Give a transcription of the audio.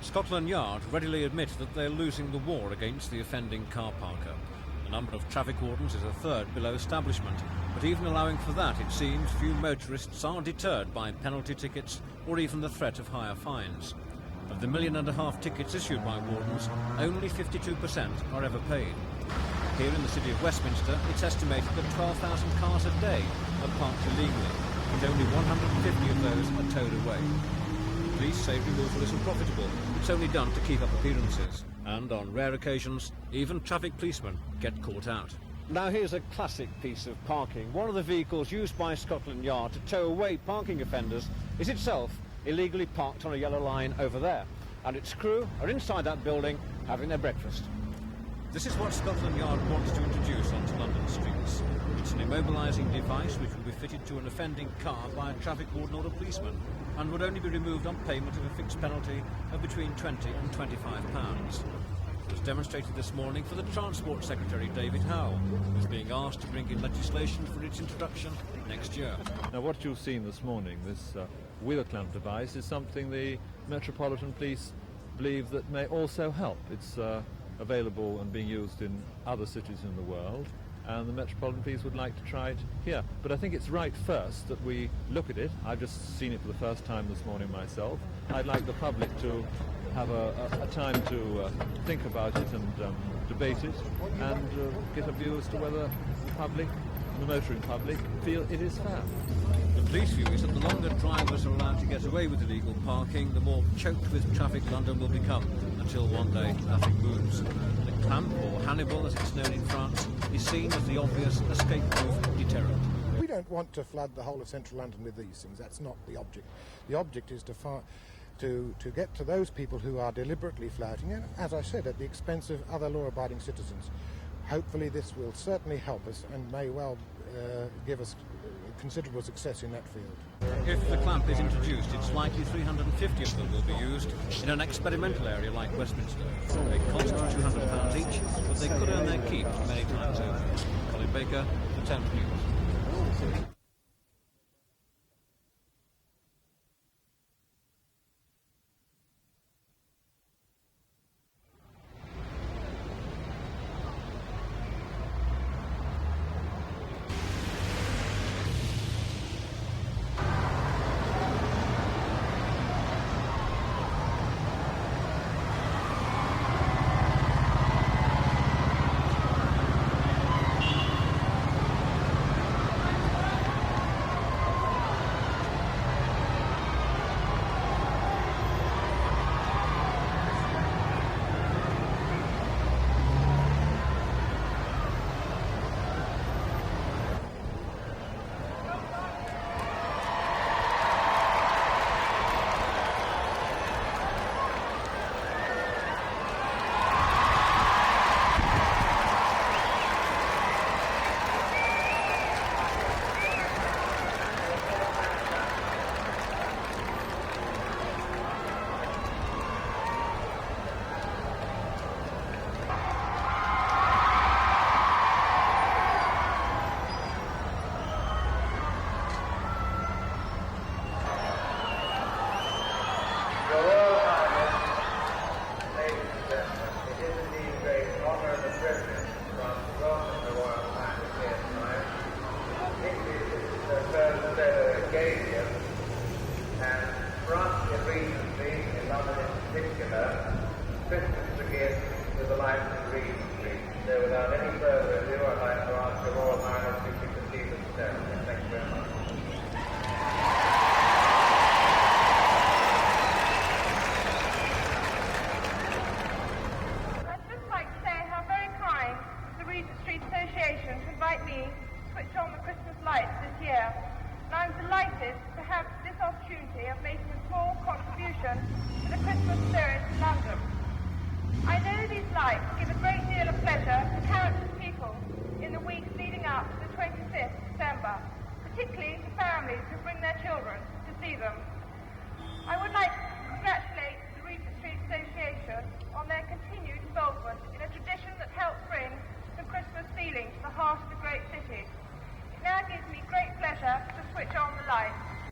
Scotland Yard readily admit that they're losing the war against the offending car parker. The number of traffic wardens is a third below establishment, but even allowing for that, it seems few motorists are deterred by penalty tickets or even the threat of higher fines. Of the 1.5 million tickets issued by wardens, only 52% are ever paid. Here in the city of Westminster, it's estimated that 12,000 cars a day are parked illegally, and only 150 of those are towed away. Police say removal isn't profitable, it's only done to keep up appearances. And on rare occasions, even traffic policemen get caught out. Now here's a classic piece of parking. One of the vehicles used by Scotland Yard to tow away parking offenders is itself illegally parked on a yellow line over there. And its crew are inside that building having their breakfast. This is what Scotland Yard wants to introduce onto London streets. It's an immobilising device which will be fitted to an offending car by a traffic warden or a policeman and would only be removed on payment of a fixed penalty of between £20 and £25. It was demonstrated this morning for the Transport Secretary David Howell, who's being asked to bring in legislation for its introduction next year. Now what you've seen this morning, this wheel clamp device, is something the Metropolitan Police believe that may also help. It's available and being used in other cities in the world, and the Metropolitan Police would like to try it here. But I think it's right first that we look at it. I've just seen it for the first time this morning myself. I'd like the public to have a time to think about it and debate it and get a view as to whether the public, the motoring public, feel it is fair. The police view is that the longer drivers are allowed to get away with illegal parking, the more choked with traffic London will become, until one day nothing moves. The clamp, or Hannibal as it's known in France, is seen as the obvious escape-proof deterrent. We don't want to flood the whole of central London with these things. That's not the object. The object is to get to those people who are deliberately flouting it, as I said, at the expense of other law-abiding citizens. Hopefully this will certainly help us and may well give us considerable success in that field. If the clamp is introduced, it's likely 350 of them will be used in an experimental area like Westminster. They cost £200 each, but they could earn their keep many times over. Colin Baker, the Thames News. Christmas begins with the lights in Regent Street. So without any further ado, I'd like to ask Your Royal Highness if you could leave us down. Thank you very much. I'd just like to say how very kind the Regent Street Association to invite me to switch on the Christmas lights this year. And I'm delighted to have this opportunity of making a small contribution to the Christmas spirit in London. I know these lights give a great deal of pleasure to countless people in the weeks leading up to the 25th December, particularly to families who bring their children to see them. I would like to congratulate the Regent Street Association on their continued involvement in a tradition that helps bring the Christmas feeling to the heart of the great city. It now gives me great pleasure to switch on the lights.